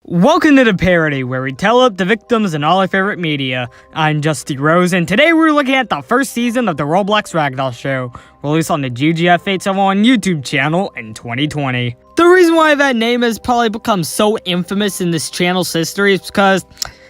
Welcome to the Parody, where we tell up the victims and all our favorite media. I'm Justy Rose, and today we're looking at the first season of the Roblox Ragdoll show, released on the GGF871 YouTube channel in 2020. The reason why that name has probably become so infamous in this channel's history is because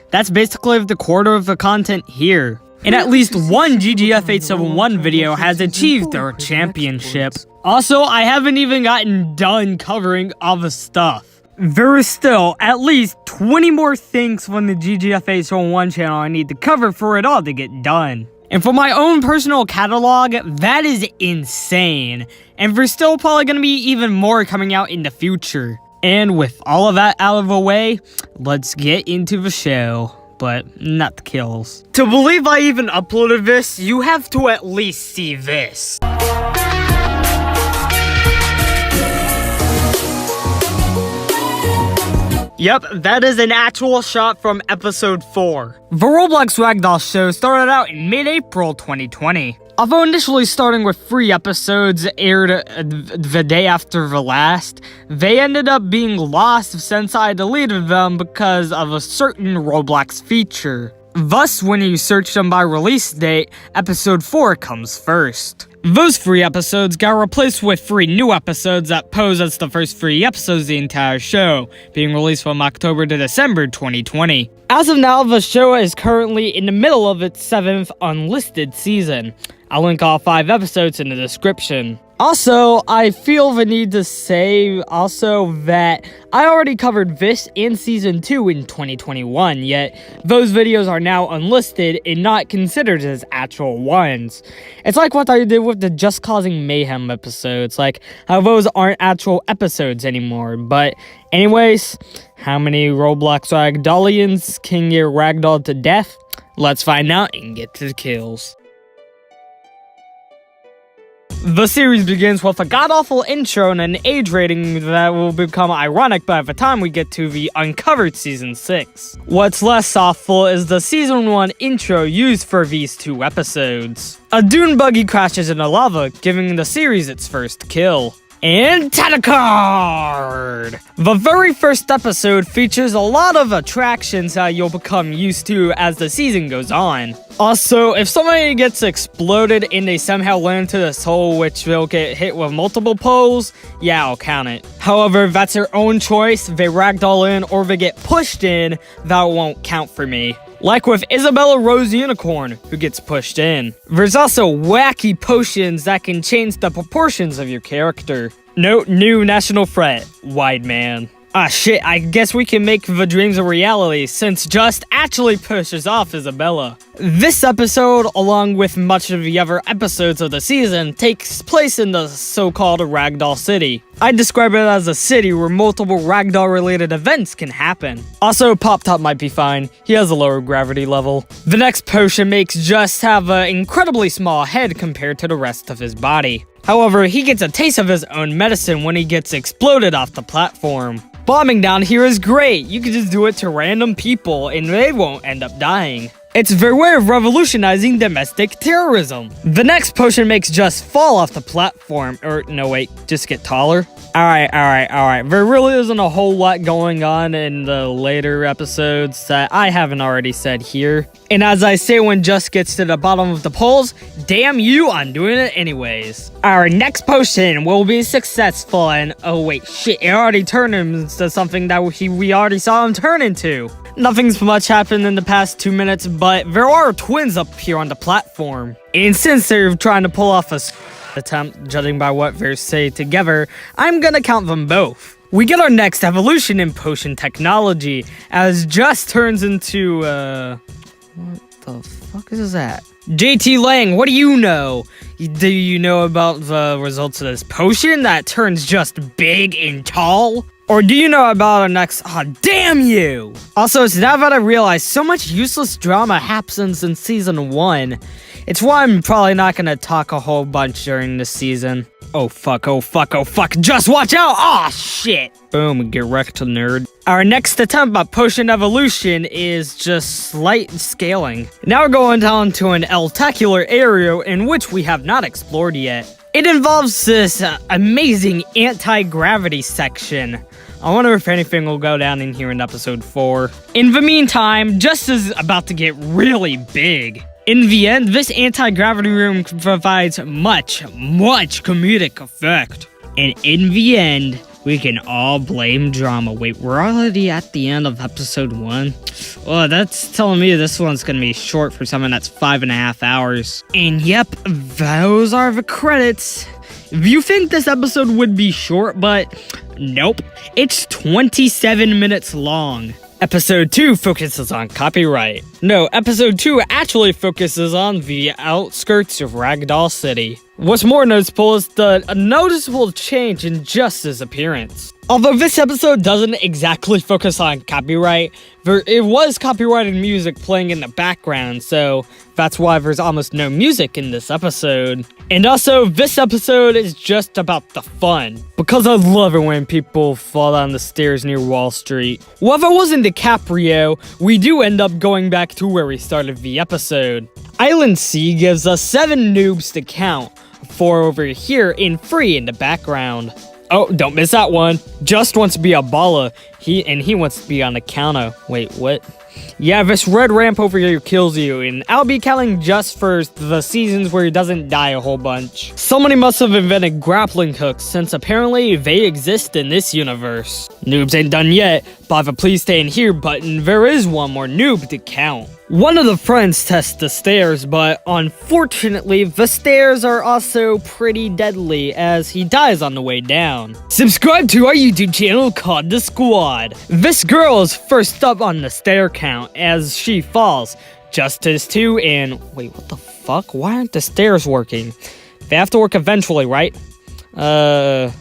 that's basically the quarter of the content here. And at least one GGF871 video has achieved their championship. Also, I haven't even gotten done covering all the stuff. There is still at least 20 more things from the GGF871 channel I need to cover for it all to get done. And for my own personal catalog, that is insane. And there's still probably going to be even more coming out in the future. And with all of that out of the way, let's get into the show. But not the kills. To believe I even uploaded this, you have to at least see this. Yep, that is an actual shot from episode 4. The Roblox Ragdoll show started out in mid-April 2020. Although initially starting with 3 episodes aired the day after the last, they ended up being lost since I deleted them because of a certain Roblox feature. Thus, when you search them by release date, episode 4 comes first. Those 3 episodes got replaced with 3 new episodes that pose as the first 3 episodes of the entire show, being released from October to December 2020. As of now, the show is currently in the middle of its 7th unlisted season. I'll link all 5 episodes in the description. Also, I feel the need to say also that I already covered this in Season 2 in 2021, yet those videos are now unlisted and not considered as actual ones. It's like what I did with the Just Causing Mayhem episodes, like how those aren't actual episodes anymore. But anyways, how many Roblox Ragdollians can get ragdolled to death? Let's find out and get to the kills. The series begins with a god-awful intro and an age rating that will become ironic by the time we get to the Uncovered Season 6. What's less awful is the Season 1 intro used for these 2 episodes. A dune buggy crashes into lava, giving the series its first kill. And Tentacard! The very first episode features a lot of attractions that you'll become used to as the season goes on. Also, if somebody gets exploded and they somehow land to this hole which they'll get hit with multiple poles, yeah, I'll count it. However, if that's their own choice, they ragdoll in or they get pushed in, that won't count for me. Like with Isabella Rose Unicorn, who gets pushed in. There's also wacky potions that can change the proportions of your character. Note new national threat, Wide Man. Ah shit, I guess we can make the dreams a reality since Just actually pushes off Isabella. This episode, along with much of the other episodes of the season, takes place in the so-called Ragdoll City. I describe it as a city where multiple Ragdoll-related events can happen. Also, Pop Top might be fine. He has a lower gravity level. The next potion makes Just have an incredibly small head compared to the rest of his body. However, he gets a taste of his own medicine when he gets exploded off the platform. Bombing down here is great. You can just do it to random people and they won't end up dying. It's their way of revolutionizing domestic terrorism. The next potion makes Just fall off the platform, or no wait, just get taller. Alright. There really isn't a whole lot going on in the later episodes that I haven't already said here. And as I say when Just gets to the bottom of the poles, damn you, I'm doing it anyways. Our next potion will be successful and oh wait, shit, it already turned him into something that we already saw him turn into. Nothing's much happened in the past 2 minutes, but there are twins up here on the platform. And since they're trying to pull off a attempt, judging by what they say together, I'm gonna count them both. We get our next evolution in potion technology, as Just turns into, what the fuck is that? JT Lang, what do you know? Do you know about the results of this potion that turns Just big and tall? Or do you know about our next, damn you! Also, it's now that I realize so much useless drama happens in Season 1. It's why I'm probably not gonna talk a whole bunch during this season. Oh fuck, just watch out! Aw, shit! Boom, get wrecked, nerd. Our next attempt at potion evolution is just slight scaling. Now we're going down to an eltacular area in which we have not explored yet. It involves this amazing anti-gravity section. I wonder if anything will go down in here in episode 4. In the meantime, Just is about to get really big. In the end, this anti-gravity room provides much comedic effect. And in the end, we can all blame drama. Wait, we're already at the end of episode 1? Oh, that's telling me this one's gonna be short for something that's 5.5 hours. And yep, those are the credits. If you think this episode would be short, but nope, it's 27 minutes long. Episode 2 focuses on copyright. No, episode 2 actually focuses on the outskirts of Ragdoll City. What's more noticeable is the noticeable change in Just's appearance. Although this episode doesn't exactly focus on copyright, it was copyrighted music playing in the background, so that's why there's almost no music in this episode. And also, this episode is just about the fun, because I love it when people fall down the stairs near Wall Street. Well, if it wasn't DiCaprio, we do end up going back to where we started the episode. Island C gives us 7 noobs to count, 4 over here in free in the background. Oh, don't miss that one. Just wants to be a baller. He wants to be on the counter. Wait, what? Yeah, this red ramp over here kills you, and I'll be counting Just for the seasons where he doesn't die a whole bunch. Somebody must have invented grappling hooks, since apparently they exist in this universe. Noobs ain't done yet. By the please stay in here button, there is one more noob to count. One of the friends tests the stairs, but unfortunately, the stairs are also pretty deadly as he dies on the way down. Subscribe to our YouTube channel called The Squad. This girl is first up on the stair count as she falls. Justice too, and wait, what the fuck? Why aren't the stairs working? They have to work eventually, right? Right?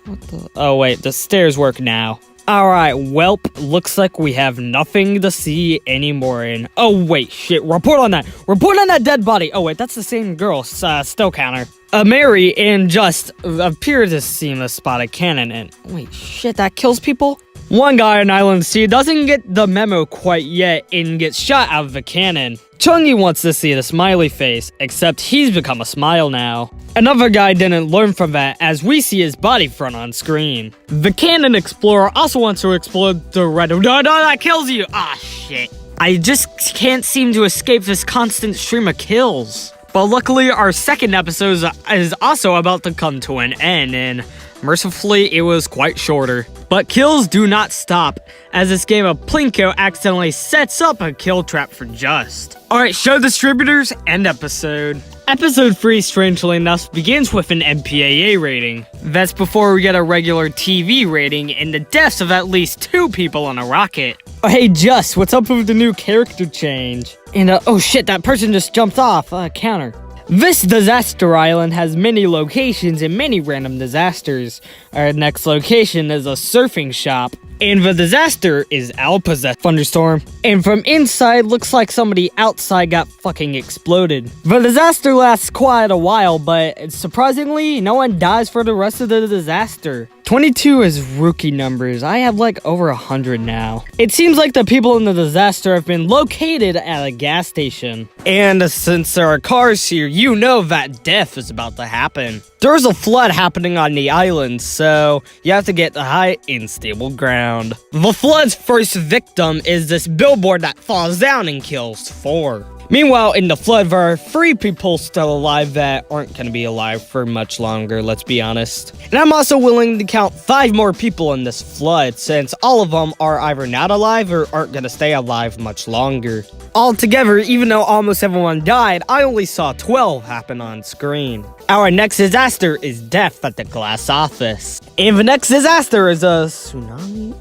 What the? Oh wait, the stairs work now. Alright, welp, looks like we have nothing to see anymore in. Oh wait, shit, report on that! Report on that dead body! Oh wait, that's the same girl, still counter. Mary and Just appear to seem to spot a cannon and wait, shit, that kills people? One guy on Island C doesn't get the memo quite yet and gets shot out of the cannon. Chungi wants to see the smiley face, except he's become a smile now. Another guy didn't learn from that as we see his body front on screen. The cannon explorer also wants to explode the red. No, that kills you! Ah, shit. I just can't seem to escape this constant stream of kills. But luckily, our second episode is also about to come to an end, and mercifully, it was quite shorter. But kills do not stop, as this game of Plinko accidentally sets up a kill trap for Just. Alright, show distributors, end episode. Episode 3, strangely enough, begins with an MPAA rating. That's before we get a regular TV rating and the deaths of at least 2 people on a rocket. Oh, hey, Just, what's up with the new character change? And, oh shit, that person just jumped off, counter. This disaster island has many locations and many random disasters. Our next location is a surfing shop. And the disaster is Al-possessed thunderstorm. And from inside, looks like somebody outside got fucking exploded. The disaster lasts quite a while, but surprisingly, no one dies for the rest of the disaster. 22 is rookie numbers. I have like over 100 now. It seems like the people in the disaster have been located at a gas station. And since there are cars here, you know that death is about to happen. There's a flood happening on the island, so you have to get to high and stable ground. The flood's first victim is this billboard that falls down and kills 4. Meanwhile, in the flood, there are 3 people still alive that aren't going to be alive for much longer, let's be honest. And I'm also willing to count 5 more people in this flood, since all of them are either not alive or aren't going to stay alive much longer. Altogether, even though almost everyone died, I only saw 12 happen on screen. Our next disaster is death at the glass office. And the next disaster is a tsunami?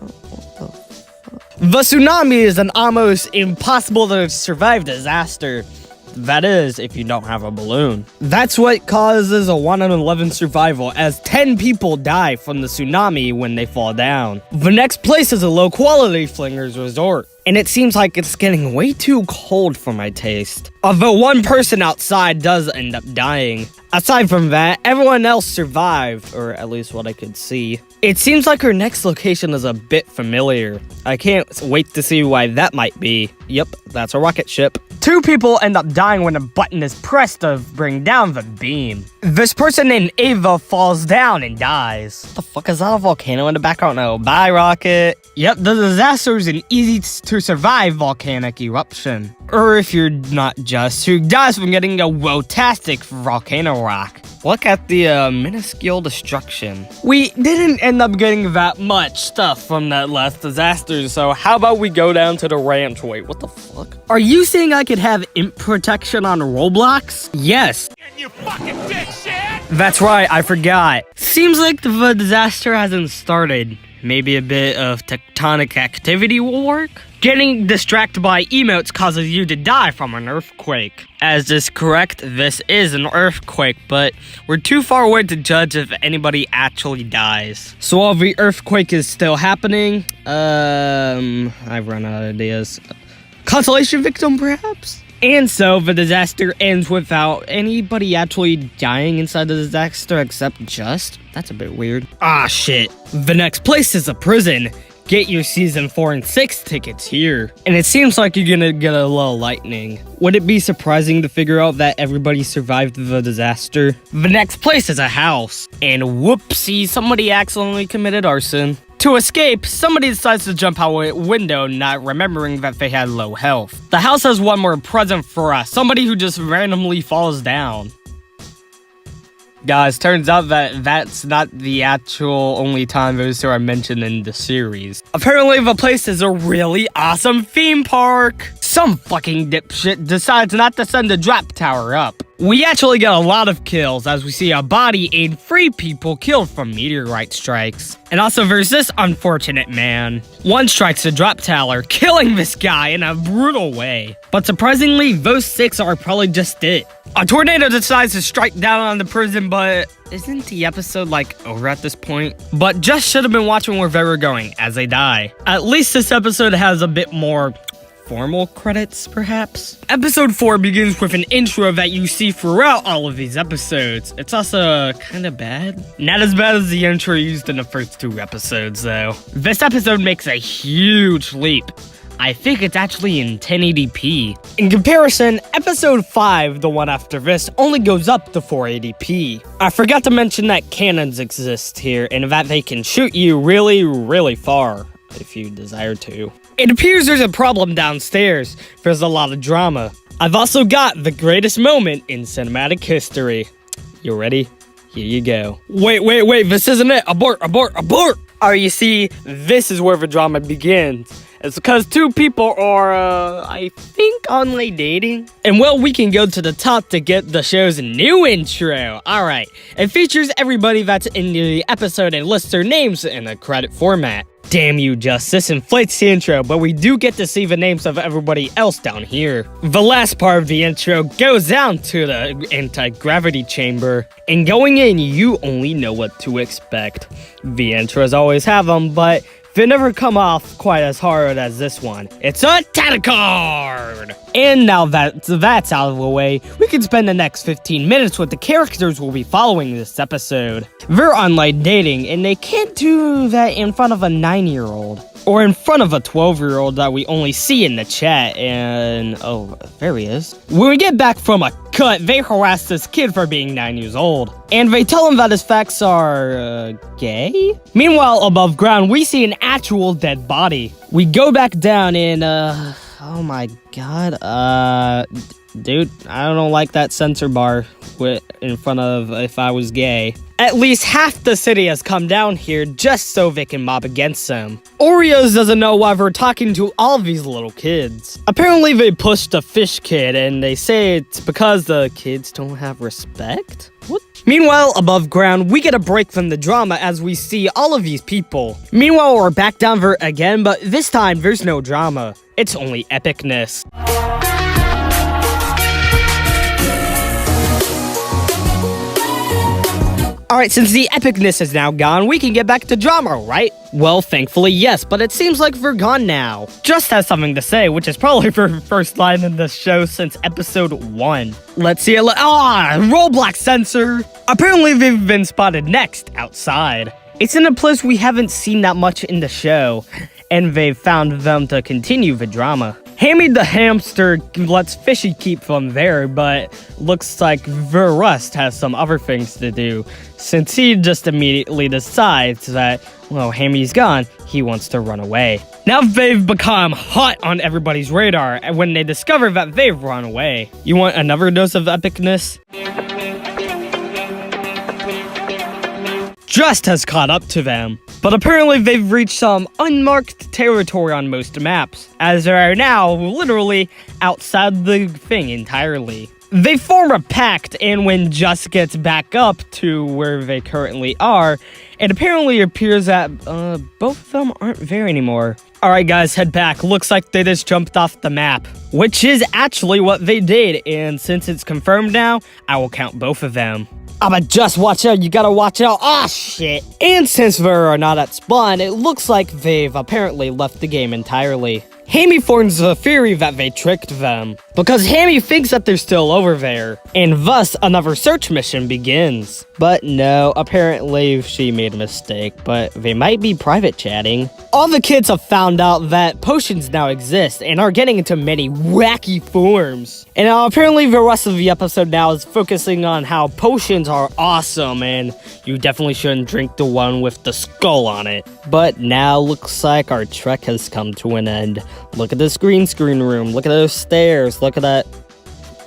The tsunami is an almost impossible to survive disaster. That is, if you don't have a balloon. That's what causes a 1 in 11 survival, as 10 people die from the tsunami when they fall down. The next place is a low-quality flinger's resort, and it seems like it's getting way too cold for my taste. Although one person outside does end up dying. Aside from that, everyone else survived, or at least what I could see. It seems like our next location is a bit familiar. I can't wait to see why that might be. Yep, that's a rocket ship. 2 people end up dying when a button is pressed to bring down the beam. This person named Ava falls down and dies. What the fuck, is that a volcano in the background? No, bye, Rocket. Yep, the disaster is an easy-to-survive volcanic eruption. Or if you're not just, who dies from getting a wotastic volcano rock. Look at the minuscule destruction. We didn't end up getting that much stuff from that last disaster, so how about we go down to the ranch? Wait, what the fuck? Are you saying I could have imp protection on Roblox? Yes. You fucking dipshit! That's right, I forgot. Seems like the disaster hasn't started. Maybe a bit of tectonic activity will work? Getting distracted by emotes causes you to die from an earthquake. As is correct, this is an earthquake, but we're too far away to judge if anybody actually dies. So while the earthquake is still happening, I've run out of ideas. Consolation victim, perhaps? And so the disaster ends without anybody actually dying inside the disaster except just? That's a bit weird. Ah, shit. The next place is a prison. Get your season 4 and 6 tickets here. And it seems like you're gonna get a little lightning. Would it be surprising to figure out that everybody survived the disaster? The next place is a house. And whoopsie, somebody accidentally committed arson. To escape, somebody decides to jump out a window, not remembering that they had low health. The house has one more present for us, somebody who just randomly falls down. Guys, turns out that that's not the actual only time those two are mentioned in the series. Apparently, the place is a really awesome theme park. Some fucking dipshit decides not to send the drop tower up. We actually get a lot of kills as we see a body and 3 people killed from meteorite strikes. And also there's this unfortunate man. One strikes the drop tower, killing this guy in a brutal way. But surprisingly, those 6 are probably just it. A tornado decides to strike down on the prison, but isn't the episode like over at this point? But just should have been watching where they were going as they die. At least this episode has a bit more formal credits, perhaps? Episode 4 begins with an intro that you see throughout all of these episodes. It's also kinda bad. Not as bad as the intro used in the first 2 episodes, though. This episode makes a huge leap. I think it's actually in 1080p. In comparison, episode 5, the one after this, only goes up to 480p. I forgot to mention that cannons exist here, and that they can shoot you really, really far, if you desire to. It appears there's a problem downstairs. There's a lot of drama. I've also got the greatest moment in cinematic history. You ready? Here you go. Wait, this isn't it. Abort. Alright, you see, this is where the drama begins. It's because 2 people are, I think, online dating. And well, we can go to the top to get the show's new intro. Alright, it features everybody that's in the episode and lists their names in a credit format. Damn you, Justice inflates the intro, but we do get to see the names of everybody else down here. The last part of the intro goes down to the anti-gravity chamber, and going in, you only know what to expect. The intros always have them, but they never come off quite as hard as this one. It's a title card! And now that that's out of the way, we can spend the next 15 minutes with the characters we'll be following this episode. They're online dating, and they can't do that in front of a 9-year-old. Or in front of a 12-year-old that we only see in the chat, and oh, there he is. When we get back from a cut, they harass this kid for being 9 years old. And they tell him that his facts are, gay? Meanwhile, above ground, we see an actual dead body. We go back down and, oh my god, dude, I don't like that censor bar in front of if I was gay. At least half the city has come down here just so they can mob against them. Oreos doesn't know why we're talking to all of these little kids. Apparently they pushed a fish kid and they say it's because the kids don't have respect? What? Meanwhile, above ground, we get a break from the drama as we see all of these people. Meanwhile, we're back down there again, but this time there's no drama. It's only epicness. Alright, since the epicness is now gone, we can get back to drama, right? Well, thankfully, yes, but it seems like we're gone now. Just has something to say, which is probably her first line in this show since episode 1. Let's see it. Roblox censor! Apparently, they've been spotted next, outside. It's in a place we haven't seen that much in the show, and they've found them to continue the drama. Hammy the hamster lets Fishy keep them there, but looks like Verrust has some other things to do, since he just immediately decides that, well, Hammy's gone, he wants to run away. Now they've become hot on everybody's radar when they discover that they've run away. You want another dose of epicness? Just has caught up to them, but apparently they've reached some unmarked territory on most maps, as they are now literally outside the thing entirely. They form a pact, and when Just gets back up to where they currently are, it apparently appears that both of them aren't there anymore. Alright guys, head back. Looks like they just jumped off the map, which is actually what they did, and since it's confirmed now, I will count both of them. But just watch out, you gotta watch out. Ah, shit. And since they are not at spawn, it looks like they've apparently left the game entirely. Hammy forms the theory that they tricked them, because Hammy thinks that they're still over there, and thus another search mission begins. But no, apparently she made a mistake, but they might be private chatting. All the kids have found out that potions now exist and are getting into many wacky forms. And now apparently the rest of the episode now is focusing on how potions are awesome and you definitely shouldn't drink the one with the skull on it. But now looks like our trek has come to an end. Look at this green screen room, look at those stairs, look at that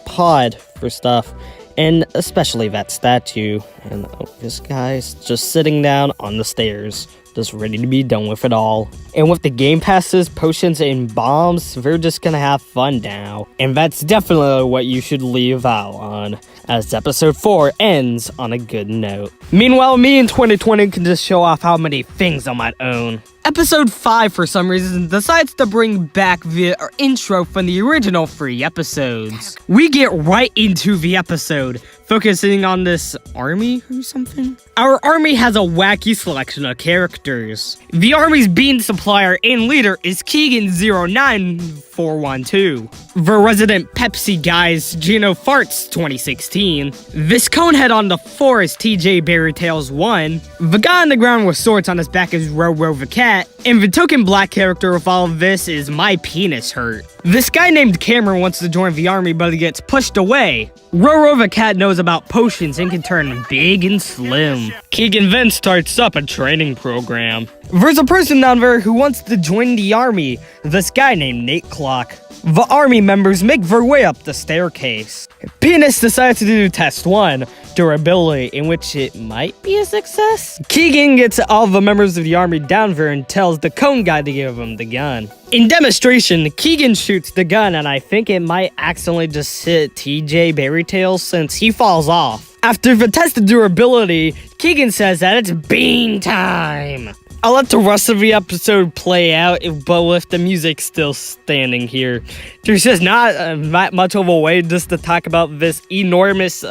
pod for stuff, and especially that statue. And this guy's just sitting down on the stairs, just ready to be done with it all. And with the game passes, potions, and bombs, we're just gonna have fun now. And that's definitely what you should leave out on, as episode 4 ends on a good note. Meanwhile, me in 2020 can just show off how many things I might own. Episode 5, for some reason, decides to bring back the intro from the original 3 episodes. We get right into the episode, focusing on this army or something? Our army has a wacky selection of characters. The army's bean supplier and leader is Keegan09412. The resident Pepsi guy's Gino Farts 2016. This conehead on the floor is TJ Berrytails 1. The guy on the ground with swords on his back is Roro the cat. And the token black character of all of this is My Penis Hurt. This guy named Cameron wants to join the army, but he gets pushed away. Roro the cat knows about potions and can turn big and slim. Keegan then starts up a training program. There's a person down there who wants to join the army, this guy named Nate Clock. The army members make their way up the staircase. Penis decides to do test 1, durability, in which it might be a success. Keegan gets all the members of the army down there and tells the cone guy to give him the gun. In demonstration, Keegan shoots the gun, and I think it might accidentally just hit TJ Berrytails since he falls off. After the test of durability, Keegan says that it's bean time. I'll let the rest of the episode play out, but with the music still standing here. There's just not much of a way just to talk about this enormous,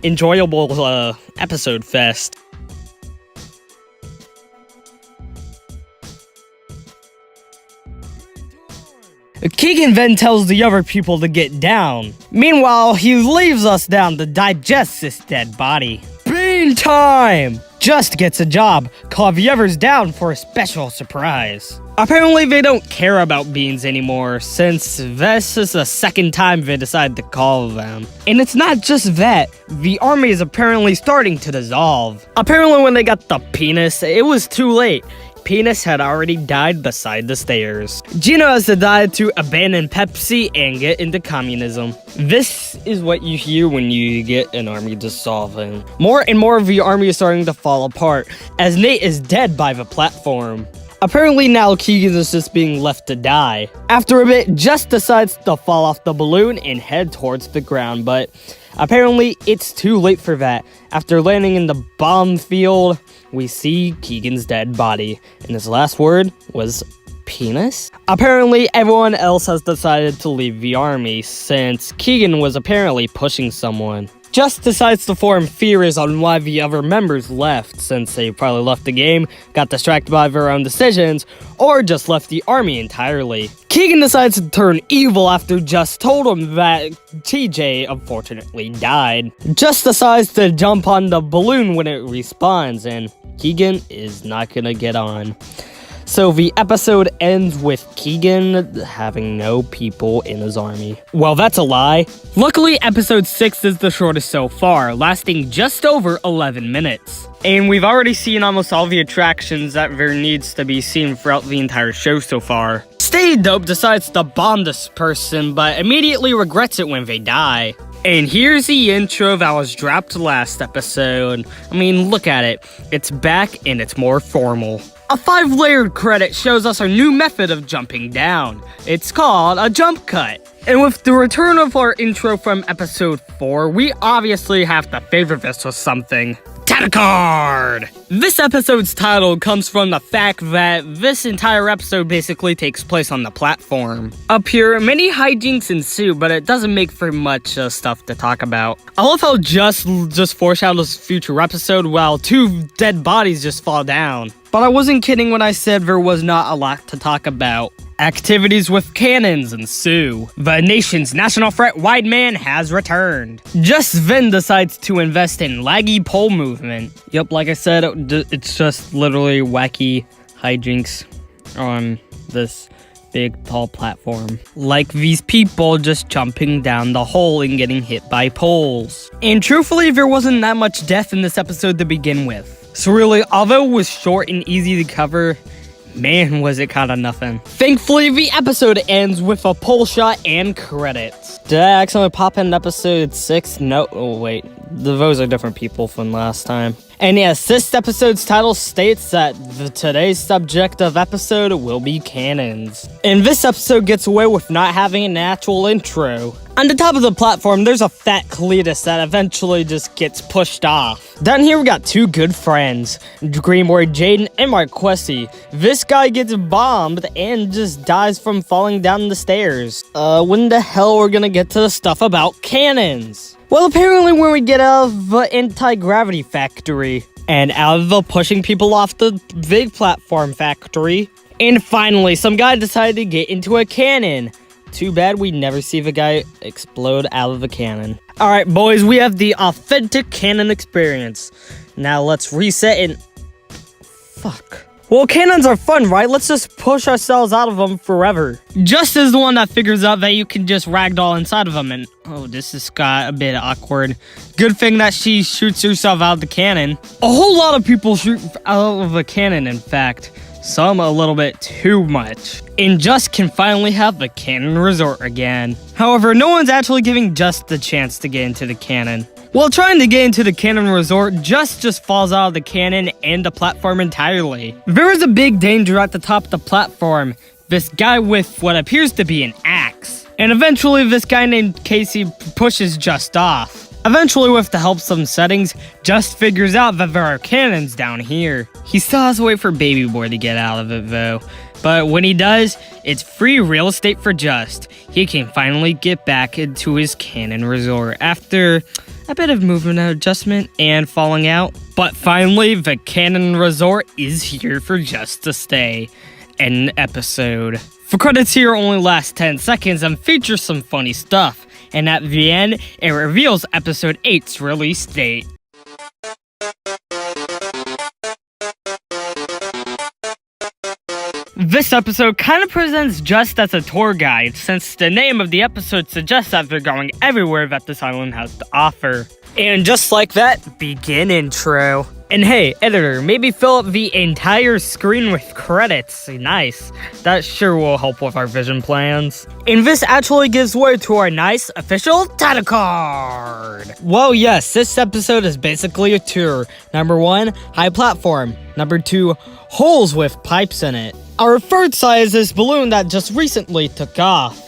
enjoyable episode fest. Keegan then tells the other people to get down. Meanwhile, he leaves us down to digest this dead body. Bean time! Just gets a job, call the others down for a special surprise. Apparently they don't care about beans anymore, since this is the second time they decide to call them. And it's not just that, the army is apparently starting to dissolve. Apparently when they got the penis, it was too late. Penis had already died beside the stairs. Gino has decided to abandon Pepsi and get into communism. This is what you hear when you get an army dissolving. More and more of the army is starting to fall apart, as Nate is dead by the platform. Apparently now Keegan is just being left to die. After a bit, Just decides to fall off the balloon and head towards the ground, but apparently it's too late for that. After landing in the bomb field, we see Keegan's dead body, and his last word was penis? Apparently everyone else has decided to leave the army, since Keegan was apparently pushing someone. Just decides to form theories on why the other members left, since they probably left the game, got distracted by their own decisions, or just left the army entirely. Keegan decides to turn evil after Just told him that TJ unfortunately died. Just decides to jump on the balloon when it respawns, and Keegan is not gonna get on. So the episode ends with Keegan having no people in his army. Well, that's a lie. Luckily, episode 6 is the shortest so far, lasting just over 11 minutes. And we've already seen almost all the attractions that there needs to be seen throughout the entire show so far. Stay Dope decides to bomb this person, but immediately regrets it when they die. And here's the intro that was dropped last episode. I mean, look at it. It's back and it's more formal. A 5-layered credit shows us our new method of jumping down. It's called a jump cut. And with the return of our intro from episode 4, we obviously have to favor this with something. Card. This episode's title comes from the fact that this entire episode basically takes place on the platform. Up here, many hijinks ensue, but it doesn't make for much stuff to talk about. I love how just foreshadows future episode while 2 dead bodies just fall down. But I wasn't kidding when I said there was not a lot to talk about. Activities with cannons ensue. The nation's national threat wide man has returned. Just then decides to invest in laggy pole movement. Yep, like I said, it's just literally wacky hijinks on this big tall platform. Like these people just jumping down the hole and getting hit by poles. And truthfully, there wasn't that much death in this episode to begin with. So really, although it was short and easy to cover, man, was it kinda nothing. Thankfully, the episode ends with a pole shot and credits. Did I accidentally pop in episode 6? No, oh wait, those are different people from last time. And yes, this episode's title states that today's subject of episode will be cannons. And this episode gets away with not having an actual intro. On the top of the platform, there's a fat Cletus that eventually just gets pushed off. Down here, we got 2 good friends, Greenboy Jaden and Marquesi. This guy gets bombed and just dies from falling down the stairs. When the hell we're gonna get to the stuff about cannons? Well, apparently when we get out of the anti-gravity factory, and out of the pushing people off the big platform factory, and finally, some guy decided to get into a cannon. Too bad we never see the guy explode out of the cannon. Alright, boys, we have the authentic cannon experience. Now let's reset and... Fuck. Well, cannons are fun, right? Let's just push ourselves out of them forever. Just as the one that figures out that you can just ragdoll inside of them and... Oh, this has got a bit awkward. Good thing that she shoots herself out of the cannon. A whole lot of people shoot out of a cannon, in fact. Some a little bit too much. And Just can finally have the cannon resort again. However, no one's actually giving Just the chance to get into the cannon. While trying to get into the cannon resort, just falls out of the cannon and the platform entirely. There is a big danger at the top of the platform. This guy with what appears to be an axe. And eventually this guy named Casey pushes Just off. Eventually, with the help of some settings, Just figures out that there are cannons down here. He still has to wait for Baby Boy to get out of it though. But when he does, it's free real estate for Just. He can finally get back into his cannon resort after a bit of movement adjustment and falling out. But finally, the cannon resort is here for Just to stay. End episode. The credits here only last 10 seconds and feature some funny stuff. And at the end, it reveals episode 8's release date. This episode kind of presents Just as a tour guide, since the name of the episode suggests that they're going everywhere that this island has to offer. And just like that, begin intro. And hey, editor, maybe fill up the entire screen with credits. Nice. That sure will help with our vision plans. And this actually gives way to our nice official title card. Well, yes, this episode is basically a tour. Number 1, high platform. Number 2, holes with pipes in it. Our third site is this balloon that just recently took off.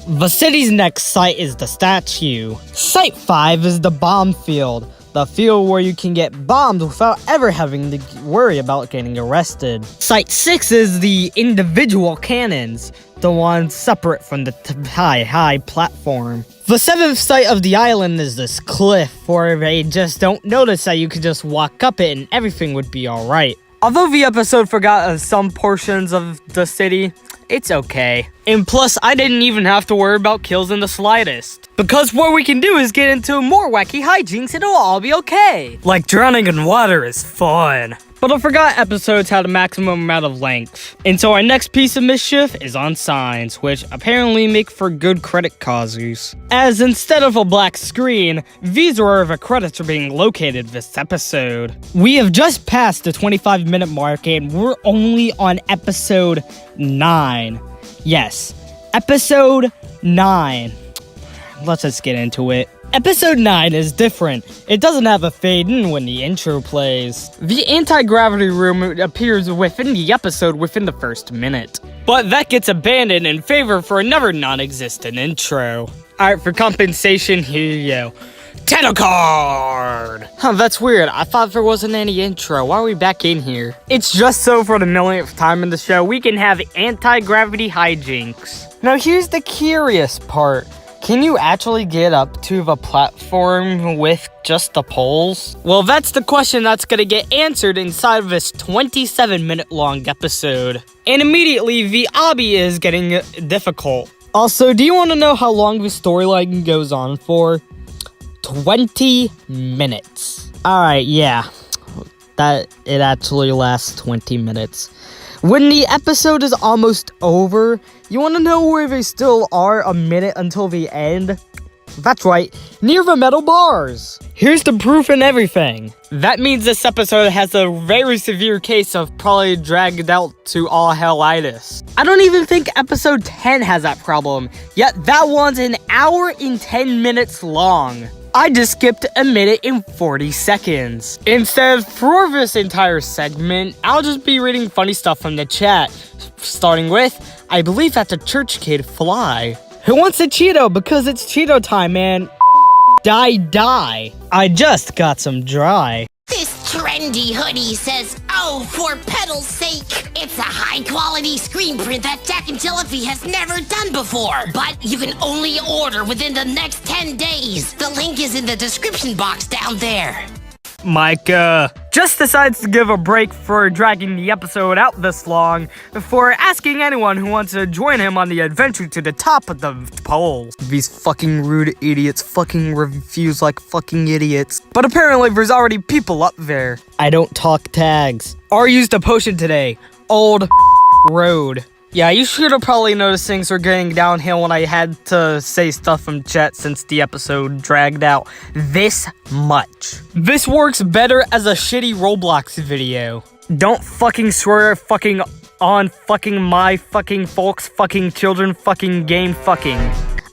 The city's next site is the statue. Site 5 is the bomb field. The field where you can get bombed without ever having to worry about getting arrested. Site 6 is the individual cannons, the ones separate from the high platform. The 7th site of the island is this cliff, where they just don't notice that you could just walk up it and everything would be alright. Although the episode forgot some portions of the city, it's okay. And plus, I didn't even have to worry about kills in the slightest. Because what we can do is get into more wacky hijinks and it'll all be okay. Like drowning in water is fun. But I forgot episodes had a maximum amount of length. And so our next piece of mischief is on signs, which apparently make for good credit causers. As instead of a black screen, these are where the credits are being located this episode. We have just passed the 25-minute mark and we're only on episode 9. Yes, episode 9. Let's just get into it. Episode 9 is different. It doesn't have a fade in when the intro plays. The anti-gravity room appears within the episode within the first minute. But that gets abandoned in favor for another non-existent intro. Alright, for compensation, here you go. Title card! Huh, that's weird. I thought there wasn't any intro. Why are we back in here? It's just so for the millionth time in the show, we can have anti-gravity hijinks. Now here's the curious part. Can you actually get up to the platform with just the poles? Well, that's the question that's gonna get answered inside of this 27-minute long episode. And immediately, the obby is getting difficult. Also, do you want to know how long the storyline goes on for? 20 minutes. Alright, yeah. That it actually lasts 20 minutes. When the episode is almost over, you want to know where they still are a minute until the end? That's right, near the metal bars. Here's the proof and everything. That means this episode has a very severe case of probably dragged out to all hellitis. I don't even think episode 10 has that problem, yet that one's an hour and 10 minutes long. I just skipped a minute and 40 seconds. Instead, for this entire segment, I'll just be reading funny stuff from the chat. Starting with, I believe that's a church kid fly. Who wants a Cheeto? Because it's Cheeto time, man. Die. I just got some dry. This trendy hoodie says, "Oh, for pedal's sake." It's a high-quality screen print that Jack and Jillaby has never done before. But you can only order within the next 10 days. The link is in the description box down there. Mike, just decides to give a break for dragging the episode out this long before asking anyone who wants to join him on the adventure to the top of the pole. These fucking rude idiots fucking refuse like fucking idiots. But apparently there's already people up there. I don't talk tags. R used a potion today. Old road. Yeah, you should have probably noticed things were getting downhill when I had to say stuff from chat since the episode dragged out this much. This works better as a shitty Roblox video. Don't fucking swear fucking on fucking my fucking folks fucking children fucking game fucking.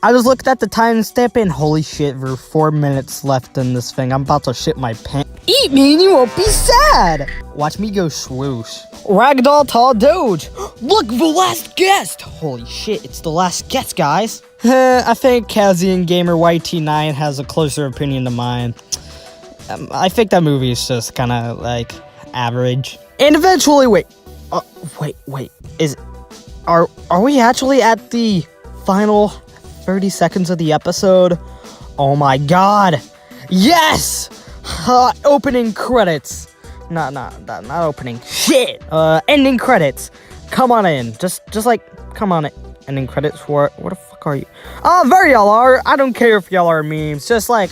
I just looked at the timestamp and holy shit, there are 4 minutes left in this thing. I'm about to shit my pants. Eat me and you won't be sad. Watch me go swoosh. Ragdoll tall doge. Look, the last guest. Holy shit, it's the last guest, guys. I think Kazian Gamer YT9 has a closer opinion to mine. I think that movie is just kind of like average. And eventually, wait. Are we actually at the final 30 seconds of the episode? Oh my god. Yes! Opening credits. Not opening. Shit! Ending credits. Come on in. Just like, come on in. Ending credits for, where the fuck are you? Oh, there y'all are. I don't care if y'all are memes. Just like,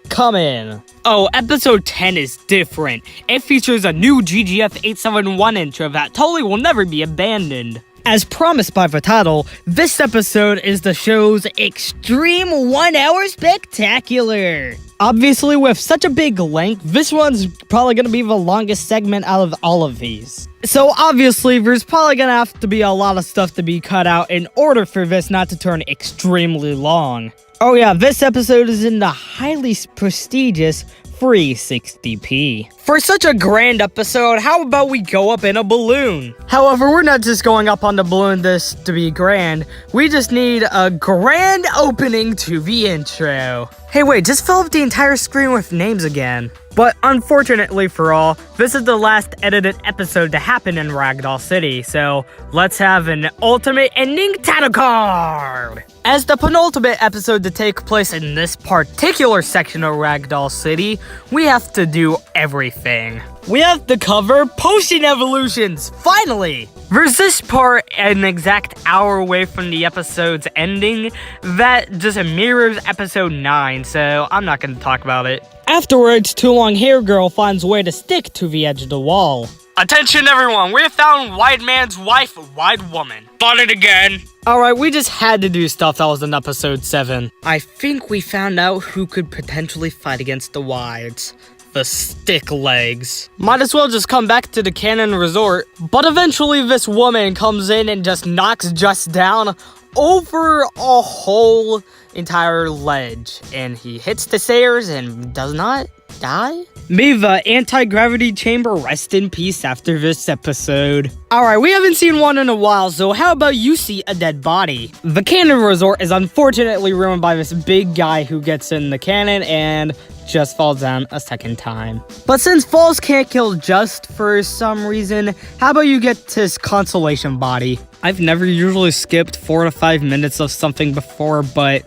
come in. Oh, episode 10 is different. It features a new GGF 871 intro that totally will never be abandoned. As promised by the title, this episode is the show's Extreme 1 Hour Spectacular. Obviously, with such a big length, this one's probably going to be the longest segment out of all of these. So obviously, there's probably going to have to be a lot of stuff to be cut out in order for this not to turn extremely long. Oh yeah, this episode is in the highly prestigious free 60p. For such a grand episode, how about we go up in a balloon? However, we're not just going up on the balloon this to be grand. We just need a grand opening to the intro. Hey wait, just fill up the entire screen with names again. But unfortunately for all, this is the last edited episode to happen in Ragdoll City, so let's have an ultimate ending title card! As the penultimate episode to take place in this particular section of Ragdoll City, we have to do everything. We have to cover Potion Evolutions, finally! There's this part an exact hour away from the episode's ending that just mirrors episode 9, so I'm not going to talk about it. Afterwards, Too Long Hair Girl finds a way to stick to the edge of the wall. Attention everyone, we have found White Man's wife, White Woman. Done it again. Alright, we just had to do stuff that was in episode 7. I think we found out who could potentially fight against the Whites. The stick legs. Might as well just come back to the Cannon Resort. But eventually this woman comes in and just knocks Just down over a whole entire ledge. And he hits the stairs and does not die? May the anti-gravity chamber rest in peace after this episode. Alright, we haven't seen one in a while, so how about you see a dead body? The Cannon Resort is unfortunately ruined by this big guy who gets in the cannon and just falls down a second time. But since falls can't kill Just for some reason, how about you get this consolation body? I've never usually skipped 4 to 5 minutes of something before, but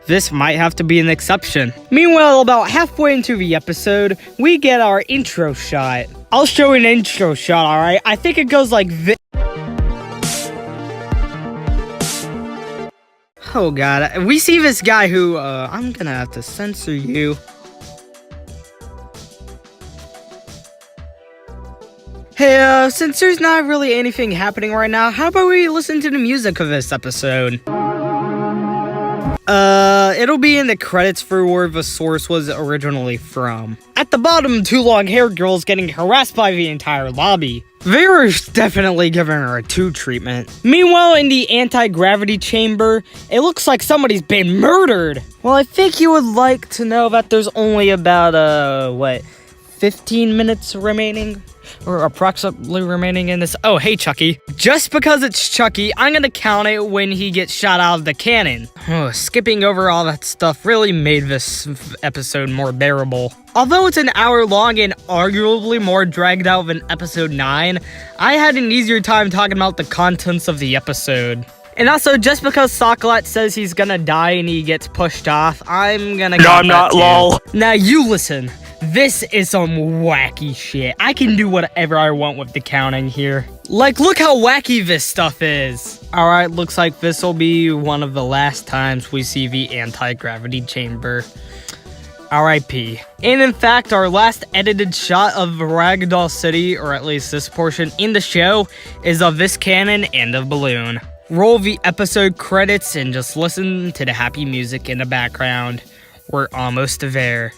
this might have to be an exception. Meanwhile, about halfway into the episode, we get our intro shot. I'll show an intro shot, alright? I think it goes like this. Oh god, we see this guy who, I'm gonna have to censor you. Hey, since there's not really anything happening right now, how about we listen to the music of this episode? It'll be in the credits for where the source was originally from. At the bottom, Too Long Hair Girl's getting harassed by the entire lobby. They were definitely giving her a 2 treatment. Meanwhile, in the anti-gravity chamber, it looks like somebody's been murdered. Well, I think you would like to know that there's only about, 15 minutes remaining? Or approximately remaining in this. Oh, hey, Chucky. Just because it's Chucky, I'm gonna count it when he gets shot out of the cannon. Oh, skipping over all that stuff really made this episode more bearable. Although it's an hour long and arguably more dragged out than episode 9, I had an easier time talking about the contents of the episode. And also, just because Sokolat says he's gonna die and he gets pushed off, I'm gonna count that too. No, I'm not, lol. Now you listen. This is some wacky shit. I can do whatever I want with the counting here. Like, look how wacky this stuff is. Alright, looks like this will be one of the last times we see the anti-gravity chamber. R.I.P. And in fact, our last edited shot of Ragdoll City, or at least this portion in the show, is of this cannon and a balloon. Roll the episode credits and just listen to the happy music in the background. We're almost there.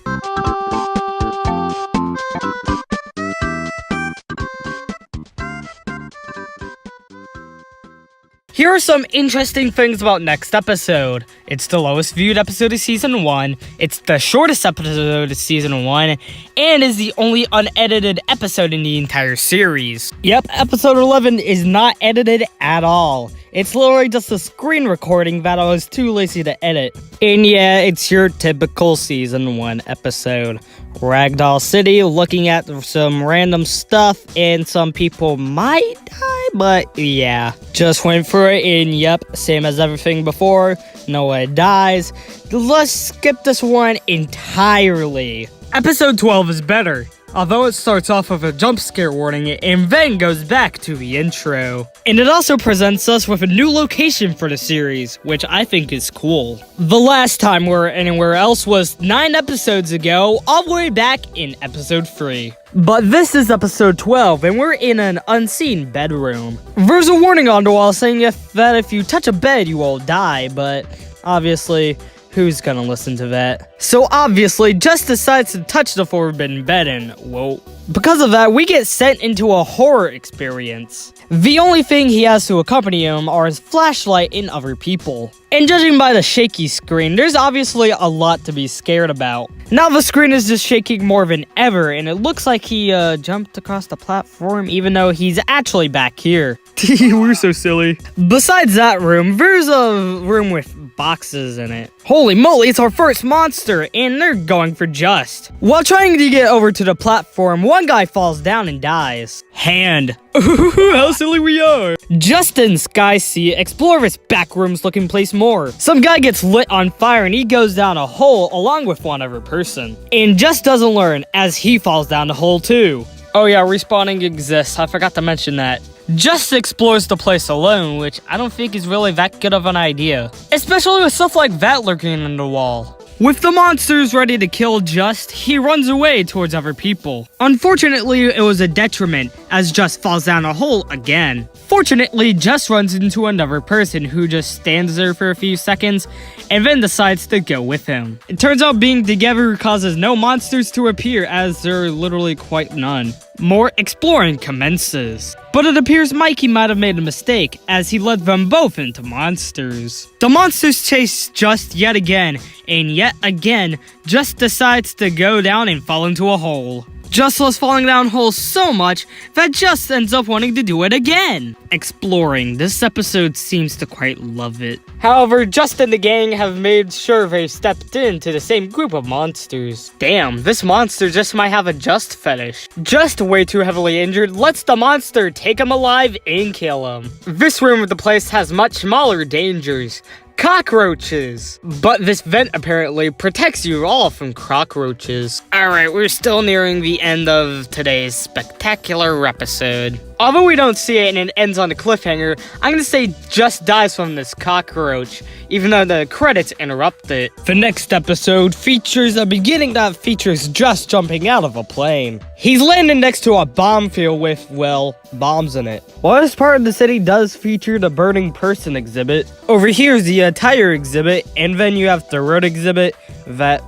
Here are some interesting things about next episode. It's the lowest viewed episode of Season 1, it's the shortest episode of Season 1, and is the only unedited episode in the entire series. Yep, episode 11 is not edited at all. It's literally just a screen recording that I was too lazy to edit. And yeah, it's your typical Season 1 episode. Ragdoll City, looking at some random stuff, and some people might die, but yeah. Just went for it, and yep, same as everything before, no one dies. Let's skip this one entirely. Episode 12 is better, although it starts off with a jump scare warning and then goes back to the intro. And it also presents us with a new location for the series, which I think is cool. The last time we were anywhere else was 9 episodes ago, all the way back in episode 3. But this is episode 12, and we're in an unseen bedroom. There's a warning on the wall saying that if you touch a bed, you will die, but obviously, who's gonna listen to that? So obviously, Just decides to touch the forbidden bed and, whoa. Because of that, we get sent into a horror experience. The only thing he has to accompany him are his flashlight and other people. And judging by the shaky screen, there's obviously a lot to be scared about. Now the screen is just shaking more than ever, and it looks like he jumped across the platform even though he's actually back here. We're so silly. Besides that room, there's a room with boxes in it. Holy moly, it's our first monster, and they're going for Just. While trying to get over to the platform, one guy falls down and dies. Hand. How silly we are. Just and Sky Sea explore this back rooms looking place more. Some guy gets lit on fire and he goes down a hole along with one other person. And Just doesn't learn as he falls down the hole too. Oh yeah, respawning exists. I forgot to mention that. Just explores the place alone, which I don't think is really that good of an idea. Especially with stuff like that lurking in the wall. With the monsters ready to kill Just, he runs away towards other people. Unfortunately, it was a detriment, as Just falls down a hole again. Fortunately, Just runs into another person who just stands there for a few seconds and then decides to go with him. It turns out being together causes no monsters to appear, as there are literally quite none. More exploring commences. But it appears Mikey might have made a mistake, as he led them both into monsters. The monsters chase Just yet again, and yet again, Just decides to go down and fall into a hole. Just loves falling down holes so much that Just ends up wanting to do it again. Exploring. This episode seems to quite love it. However, Just and the gang have made sure they stepped into the same group of monsters. Damn, this monster just might have a Just fetish. Just, way too heavily injured, lets the monster take him alive and kill him. This room of the place has much smaller dangers. Cockroaches! But this vent apparently protects you all from cockroaches. Alright, we're still nearing the end of today's spectacular episode. Although we don't see it and it ends on a cliffhanger, I'm gonna say Just dies from this cockroach, even though the credits interrupt it. The next episode features a beginning that features Just jumping out of a plane. He's landing next to a bomb field with, well, bombs in it. While this part of the city does feature the burning person exhibit, over here is the tire exhibit, and then you have the road exhibit, that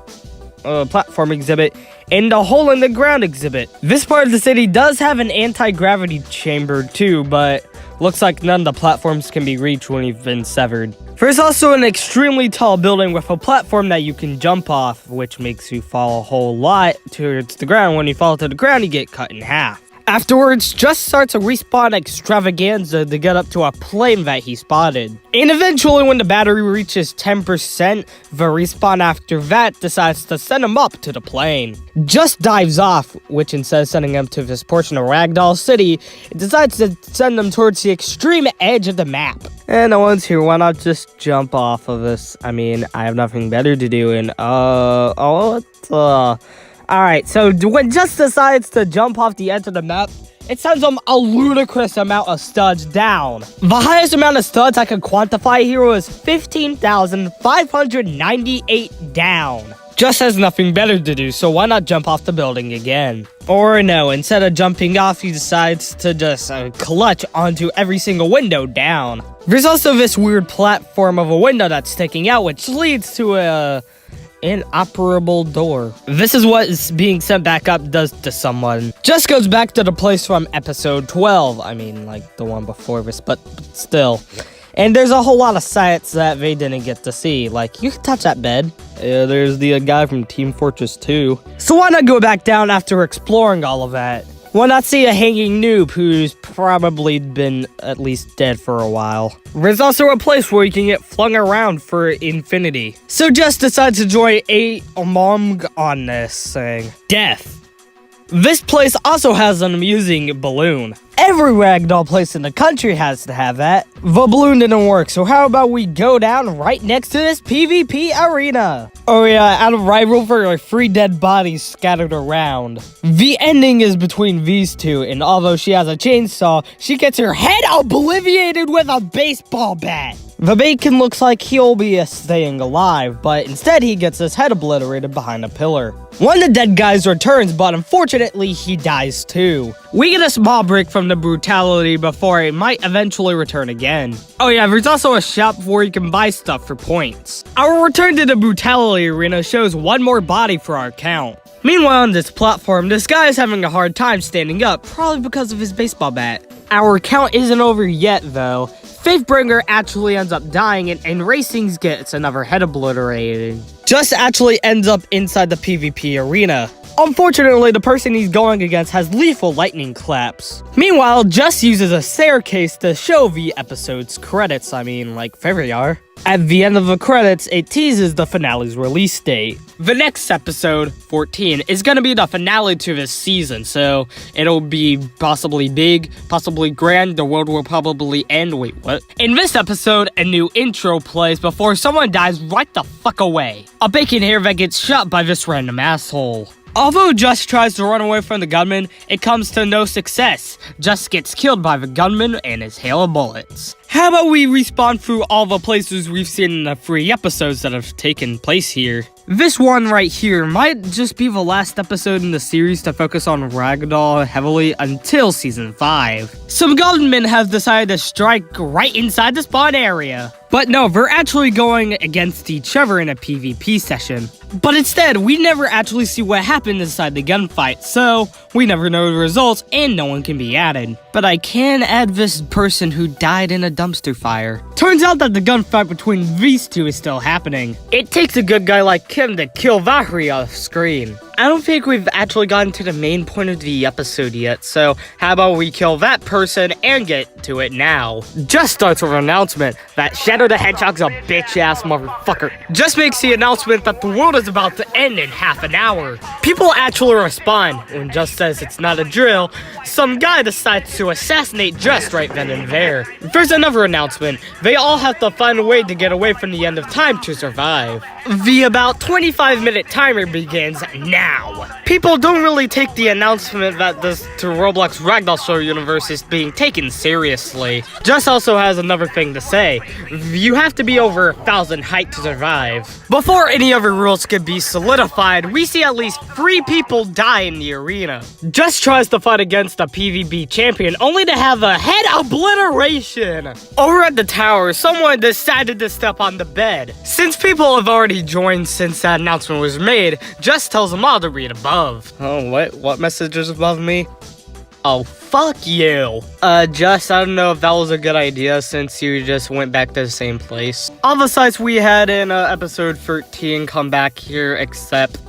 platform exhibit, and the hole in the ground exhibit. This part of the city does have an anti-gravity chamber too, but looks like none of the platforms can be reached when you've been severed. There's also an extremely tall building with a platform that you can jump off, which makes you fall a whole lot towards the ground. When you fall to the ground, you get cut in half. Afterwards, Just starts a respawn extravaganza to get up to a plane that he spotted. And eventually, when the battery reaches 10%, the respawn after that decides to send him up to the plane. Just dives off, which instead of sending him to this portion of Ragdoll City, it decides to send them towards the extreme edge of the map. And no one's here, why not just jump off of this? I mean, I have nothing better to do, and Alright, so when Just decides to jump off the edge of the map, it sends him a ludicrous amount of studs down. The highest amount of studs I could quantify here was 15,598 down. Just has nothing better to do, so why not jump off the building again? Or no, instead of jumping off, he decides to just clutch onto every single window down. There's also this weird platform of a window that's sticking out, which leads to a inoperable door. This is what is being sent back up does to someone. Just goes back to the place from episode 12. I mean, like the one before this, but still. And there's a whole lot of sights that they didn't get to see. Like, you can touch that bed. There's the guy from Team Fortress 2. So why not go back down after exploring all of that? Why not see a hanging noob who's probably been at least dead for a while? There's also a place where you can get flung around for infinity. So Just decides to join among on this thing. Death. This place also has an amusing balloon. Every Ragdoll place in the country has to have that. The balloon didn't work, so how about we go down right next to this PvP arena? Oh yeah, out of rival for like 3 dead bodies scattered around. The ending is between these two, and although she has a chainsaw, she gets her head obliterated with a baseball bat. The bacon looks like he'll be staying alive, but instead he gets his head obliterated behind a pillar. One of the dead guys returns, but unfortunately he dies too. We get a small break from the brutality before it might eventually return again. Oh yeah, there's also a shop where you can buy stuff for points. Our return to the brutality arena shows one more body for our count. Meanwhile, on this platform, this guy is having a hard time standing up, probably because of his baseball bat. Our count isn't over yet though. Faithbringer actually ends up dying, and Racings gets another head obliterated. Just actually ends up inside the PvP arena. Unfortunately, the person he's going against has lethal lightning claps. Meanwhile, Just uses a staircase to show the episode's credits. I mean, like, there they are. At the end of the credits, it teases the finale's release date. The next episode, 14, is gonna be the finale to this season, so it'll be possibly big, possibly grand, the world will probably end. Wait, what? In this episode, a new intro plays before someone dies right the fuck away. A bacon hair that gets shot by this random asshole. Although Just tries to run away from the gunman, it comes to no success. Just gets killed by the gunman and his hail of bullets. How about we respawn through all the places we've seen in the 3 episodes that have taken place here? This one right here might just be the last episode in the series to focus on Ragdoll heavily until season 5. Some gunmen have decided to strike right inside the spawn area. But no, they're actually going against each other in a PvP session. But instead, we never actually see what happened inside the gunfight, so we never know the results and no one can be added. But I can add this person who died in a dumpster fire. Turns out that the gunfight between these two is still happening. It takes a good guy like him to kill Vahri off screen. I don't think we've actually gotten to the main point of the episode yet, so how about we kill that person and get to it now? Just starts with an announcement that Shadow the Hedgehog's a bitch-ass motherfucker. Just makes the announcement that the world is about to end in half an hour. People actually respond, and Just says it's not a drill. Some guy decides to assassinate Just right then and there. There's another announcement. They all have to find a way to get away from the end of time to survive. The about 25-minute timer begins now. People don't really take the announcement that this to Roblox Ragdoll Show universe is being taken seriously. Just also has another thing to say. You have to be over 1,000 height to survive. Before any other rules can be solidified, we see at least 3 people die in the arena. Just tries to fight against a PvP champion only to have a head obliteration. Over at the tower, someone decided to step on the bed. Since people have already joined since that announcement was made, Just tells them all to read above. Oh, what message is above me? Oh, fuck you. Just, I don't know if that was a good idea since you just went back to the same place. All the sites we had in episode 13 come back here except,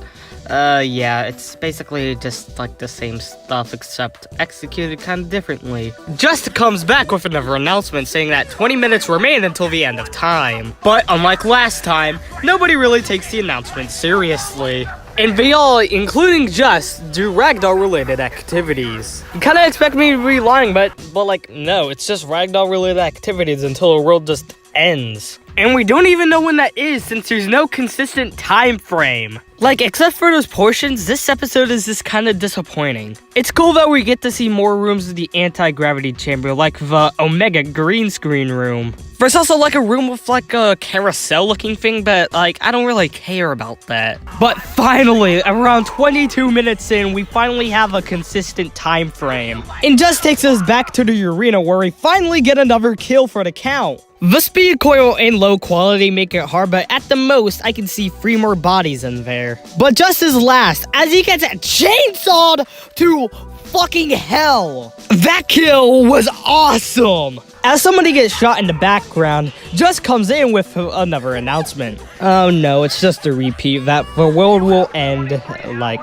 yeah, it's basically just like the same stuff except executed kind of differently. Just comes back with another announcement saying that 20 minutes remain until the end of time. But unlike last time, nobody really takes the announcement seriously. And they all, including Just, do Ragdoll-related activities. You kinda expect me to be lying, but like, no, it's just Ragdoll-related activities until the world just ends. And we don't even know when that is since there's no consistent time frame. Like, except for those portions, this episode is just kind of disappointing. It's cool that we get to see more rooms of the anti-gravity chamber, like the Omega green screen room. There's also like a room with like a carousel looking thing, but like, I don't really care about that. But finally, around 22 minutes in, we finally have a consistent time frame. And just takes us back to the arena where we finally get another kill for the count. The speed coil and low quality make it hard, but at the most, I can see 3 more bodies in there. But Just is last, as he gets chainsawed to fucking hell. That kill was awesome. As somebody gets shot in the background, Just comes in with another announcement. Oh no, it's just a repeat that the world will end, like,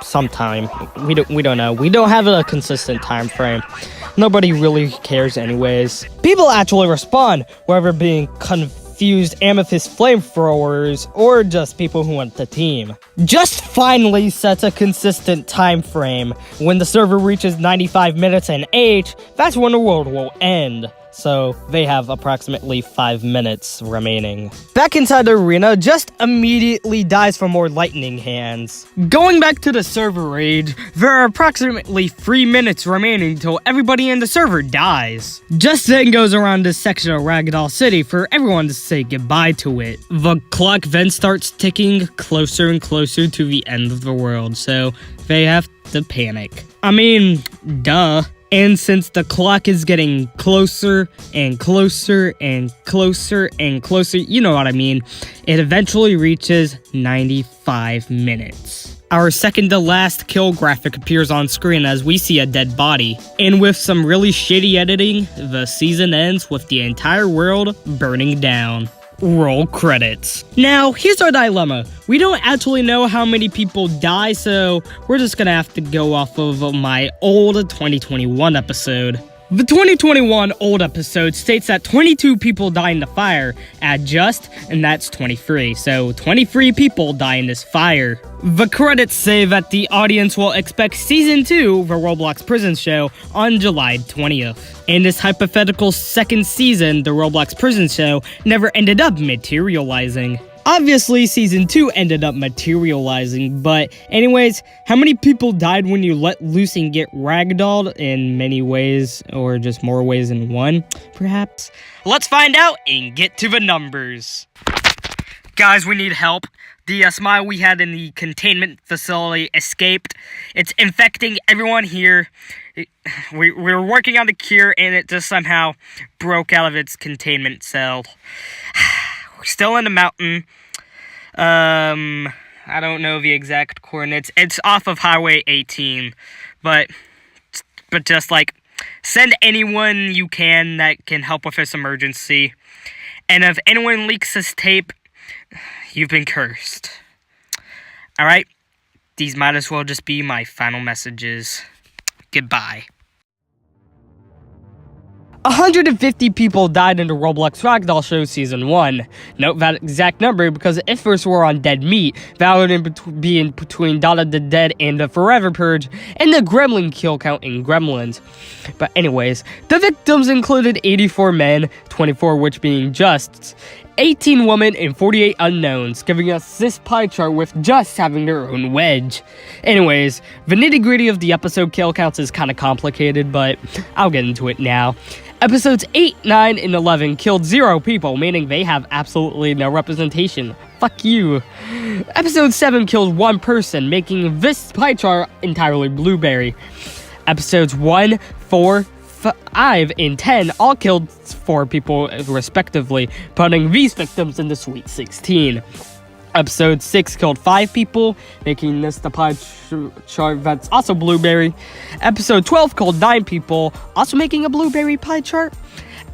sometime. We don't know. We don't have a consistent time frame. Nobody really cares anyways. People actually respond, whether being confused amethyst flamethrowers or just people who want the team. Just finally sets a consistent time frame. When the server reaches 95 minutes and H, that's when the world will end. So they have approximately 5 minutes remaining. Back inside the arena, Just immediately dies from more lightning hands. Going back to the server rage, there are approximately 3 minutes remaining till everybody in the server dies. Just then goes around this section of Ragdoll City for everyone to say goodbye to it. The clock then starts ticking closer and closer to the end of the world, so they have to panic. I mean, duh. And since the clock is getting closer and closer and closer and closer, you know what I mean, it eventually reaches 95 minutes. Our second to last kill graphic appears on screen as we see a dead body. And with some really shitty editing, the season ends with the entire world burning down. Roll credits. Now, here's our dilemma. We don't actually know how many people die, so we're just gonna have to go off of my old 2021 episode. The 2021 old episode states that 22 people die in the fire at Just, and that's 23. So 23 people die in this fire. The credits say that the audience will expect Season 2 of the Roblox Prison Show on July 20th. In this hypothetical second season, the Roblox Prison Show never ended up materializing. Obviously, Season 2 ended up materializing, but anyways, how many people died when you let loose and get ragdolled in many ways, or just more ways than one, perhaps? Let's find out and get to the numbers. Guys, we need help. The smile we had in the containment facility escaped. It's infecting everyone here. We're working on the cure, and it just somehow broke out of its containment cell. We're still in the mountain. I don't know the exact coordinates. It's off of Highway 18, but just like send anyone you can that can help with this emergency. And if anyone leaks this tape, you've been cursed. Alright? These might as well just be my final messages. Goodbye. 150 people died in the Roblox Ragdoll Show Season 1. Note that exact number because if this were on Dead Meat, that would be in between Dawn of the Dead and the Forever Purge, and the Gremlin kill count in Gremlins. But anyways, the victims included 84 men, 24 which being Justs, 18 women, and 48 unknowns, giving us this pie chart with Just having their own wedge. Anyways, the nitty-gritty of the episode kill counts is kinda complicated, but I'll get into it now. Episodes 8, 9, and 11 killed 0 people, meaning they have absolutely no representation. Fuck you. Episode 7 killed 1 person, making this pie chart entirely blueberry. Episodes 1, 4, 5, and 10 all killed 4 people respectively, putting these victims in the Sweet 16. Episode 6 killed 5 people, making this the pie chart that's also blueberry. Episode 12 killed 9 people, also making a blueberry pie chart.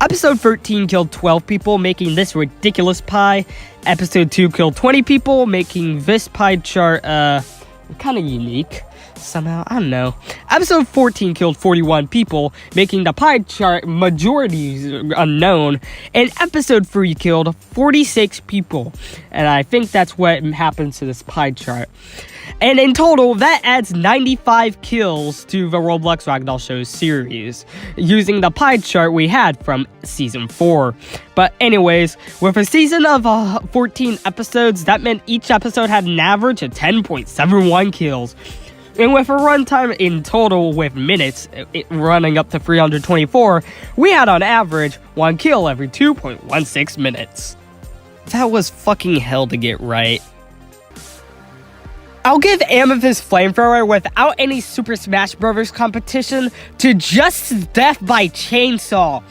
Episode 13 killed 12 people, making this ridiculous pie. Episode 2 killed 20 people, making this pie chart, kind of unique. Somehow, I don't know. Episode 14 killed 41 people, making the pie chart majority unknown. And episode 3 killed 46 people. And I think that's what happens to this pie chart. And in total, that adds 95 kills to the Roblox Ragdoll Show series, using the pie chart we had from Season 4. But anyways, with a season of 14 episodes, that meant each episode had an average of 10.71 kills. And with a runtime in total with minutes running up to 324, we had on average 1 kill every 2.16 minutes. That was fucking hell to get right. I'll give Amethyst Flamethrower without any Super Smash Bros. Competition to Just's death by chainsaw.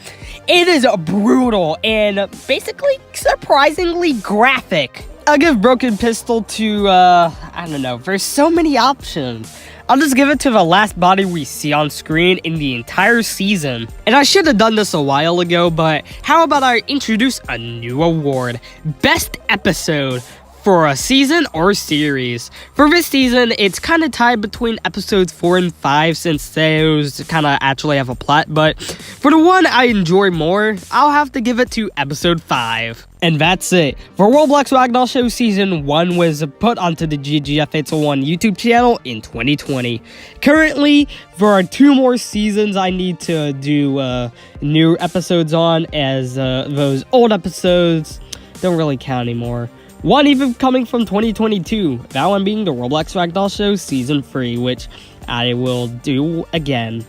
It is brutal and basically surprisingly graphic. I'll give Broken Pistol to, I don't know, there's so many options. I'll just give it to the last body we see on screen in the entire season. And I should have done this a while ago, but how about I introduce a new award? Best Episode for a season or series. For this season, it's kind of tied between episodes 4 and 5 since those kind of actually have a plot, but for the one I enjoy more, I'll have to give it to episode 5. And that's it. For Roblox Ragdoll Show Season 1 was put onto the GGF801 YouTube channel in 2020. Currently, there are 2 more seasons I need to do new episodes on, as those old episodes don't really count anymore. One even coming from 2022, that one being the Roblox Ragdoll Show Season 3, which I will do again.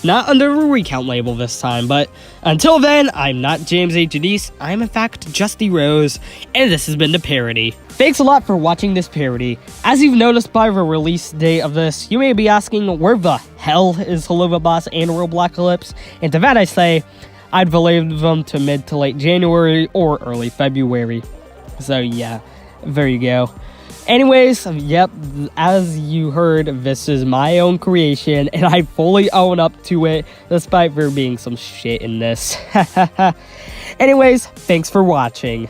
Not under a recount label this time, but until then, I'm not James H. Denise, I'm in fact Justy Rose, and this has been the parody. Thanks a lot for watching this parody. As you've noticed by the release date of this, you may be asking where the hell is Helluva Boss and Roblocalypse, and to that I say, I'd believe them to mid to late January or early February. So yeah, there you go. Anyways, yep, as you heard, this is my own creation, and I fully own up to it, despite there being some shit in this. Anyways, thanks for watching.